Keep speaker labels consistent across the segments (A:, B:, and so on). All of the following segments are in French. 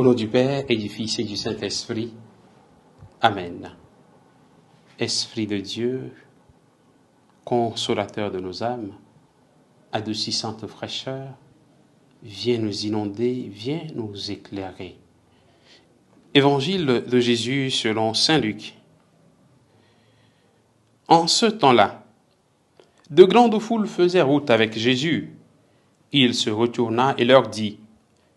A: Au nom du Père et du Fils et du Saint-Esprit. Amen. Esprit de Dieu, consolateur de nos âmes, adoucissante fraîcheur, viens nous inonder, viens nous éclairer. Évangile de Jésus selon saint Luc. En ce temps-là, de grandes foules faisaient route avec Jésus. Il se retourna et leur dit: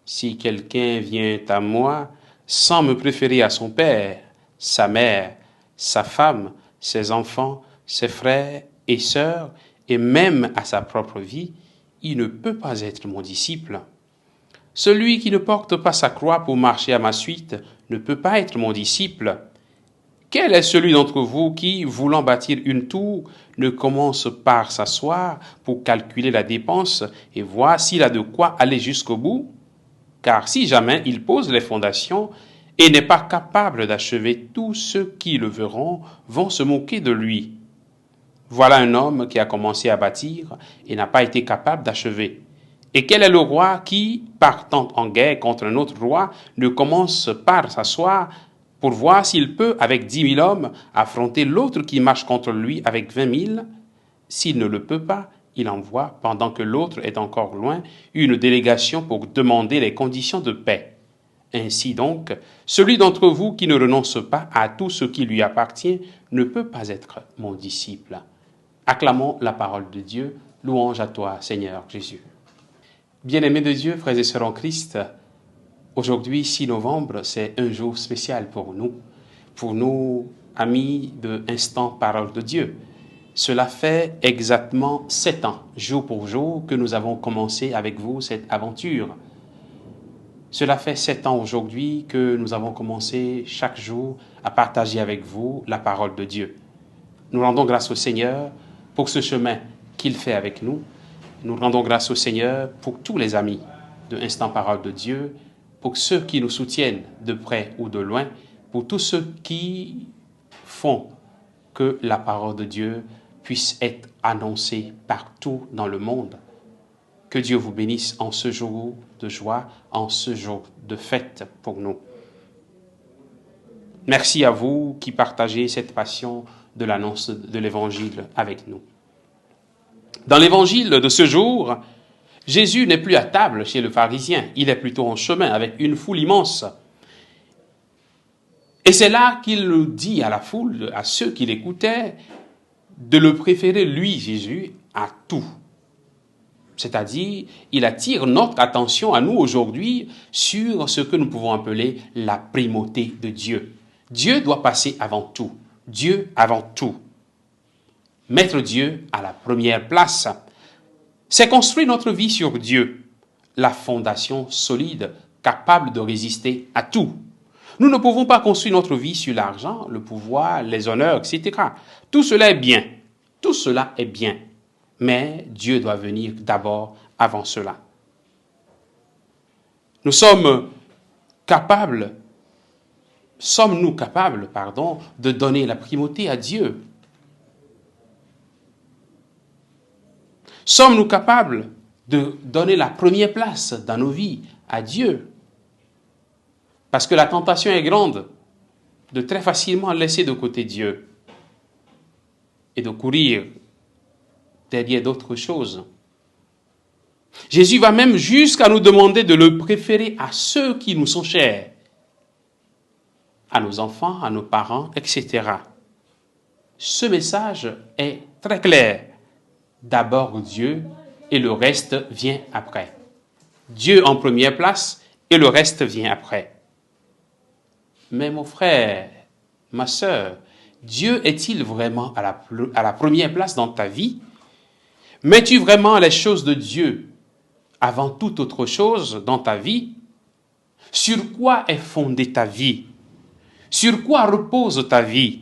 A: si quelqu'un vient à moi sans me préférer à son père, sa mère, sa femme, ses enfants, ses frères et sœurs, et même à sa propre vie, il ne peut pas être mon disciple. Celui qui ne porte pas sa croix pour marcher à ma suite ne peut pas être mon disciple. Quel est celui d'entre vous qui, voulant bâtir une tour, ne commence par s'asseoir pour calculer la dépense et voir s'il a de quoi aller jusqu'au bout? Car si jamais il pose les fondations et n'est pas capable d'achever, tous ceux qui le verront vont se moquer de lui. Voilà un homme qui a commencé à bâtir et n'a pas été capable d'achever. Et quel est le roi qui, partant en guerre contre un autre roi, ne commence par s'asseoir pour voir s'il peut, avec 10 000 hommes, affronter l'autre qui marche contre lui avec 20 000? S'il ne le peut pas, il envoie, pendant que l'autre est encore loin, une délégation pour demander les conditions de paix. Ainsi donc, celui d'entre vous qui ne renonce pas à tout ce qui lui appartient ne peut pas être mon disciple. Acclamons la parole de Dieu. Louange à toi, Seigneur Jésus. Bien-aimés de Dieu, frères et sœurs en Christ, aujourd'hui, 6 novembre, c'est un jour spécial pour nous, amis de Instant Parole de Dieu. Cela fait exactement 7 ans, jour pour jour, que nous avons commencé avec vous cette aventure. Cela fait 7 ans aujourd'hui que nous avons commencé chaque jour à partager avec vous la parole de Dieu. Nous rendons grâce au Seigneur pour ce chemin qu'il fait avec nous. Nous rendons grâce au Seigneur pour tous les amis de Instant Parole de Dieu, pour ceux qui nous soutiennent de près ou de loin, pour tous ceux qui font que la parole de Dieu puisse être annoncée partout dans le monde. Que Dieu vous bénisse en ce jour de joie, en ce jour de fête pour nous. Merci à vous qui partagez cette passion de l'annonce de l'Évangile avec nous. Dans l'Évangile de ce jour, Jésus n'est plus à table chez le pharisien, il est plutôt en chemin avec une foule immense. Et c'est là qu'il dit à la foule, à ceux qui l'écoutaient, de le préférer, lui, Jésus, à tout. C'est-à-dire, il attire notre attention à nous aujourd'hui sur ce que nous pouvons appeler la primauté de Dieu. Dieu doit passer avant tout. Dieu avant tout. Mettre Dieu à la première place. C'est construire notre vie sur Dieu, la fondation solide, capable de résister à tout. Nous ne pouvons pas construire notre vie sur l'argent, le pouvoir, les honneurs, etc. Tout cela est bien. Tout cela est bien. Mais Dieu doit venir d'abord avant cela. Sommes-nous capables, de donner la primauté à Dieu? Sommes-nous capables de donner la première place dans nos vies à Dieu? Parce que la tentation est grande de très facilement laisser de côté Dieu et de courir derrière d'autres choses. Jésus va même jusqu'à nous demander de le préférer à ceux qui nous sont chers, à nos enfants, à nos parents, etc. Ce message est très clair. D'abord Dieu et le reste vient après. Dieu en première place et le reste vient après. Mais mon frère, ma sœur, Dieu est-il vraiment à la première place dans ta vie? Mets-tu vraiment les choses de Dieu avant toute autre chose dans ta vie? Sur quoi est fondée ta vie? Sur quoi repose ta vie?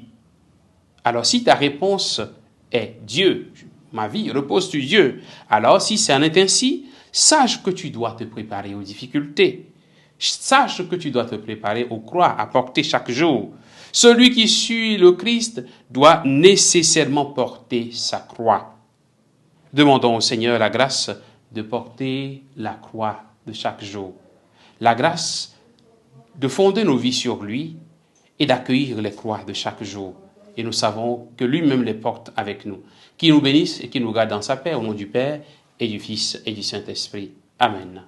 A: Alors si ta réponse est Dieu, ma vie repose sur Dieu, alors si ça en est ainsi, sache que tu dois te préparer aux difficultés. Sache que tu dois te préparer aux croix à porter chaque jour. Celui qui suit le Christ doit nécessairement porter sa croix. Demandons au Seigneur la grâce de porter la croix de chaque jour. La grâce de fonder nos vies sur lui et d'accueillir les croix de chaque jour. Et nous savons que lui-même les porte avec nous. Qu'il nous bénisse et qu'il nous garde dans sa paix, au nom du Père et du Fils et du Saint-Esprit. Amen.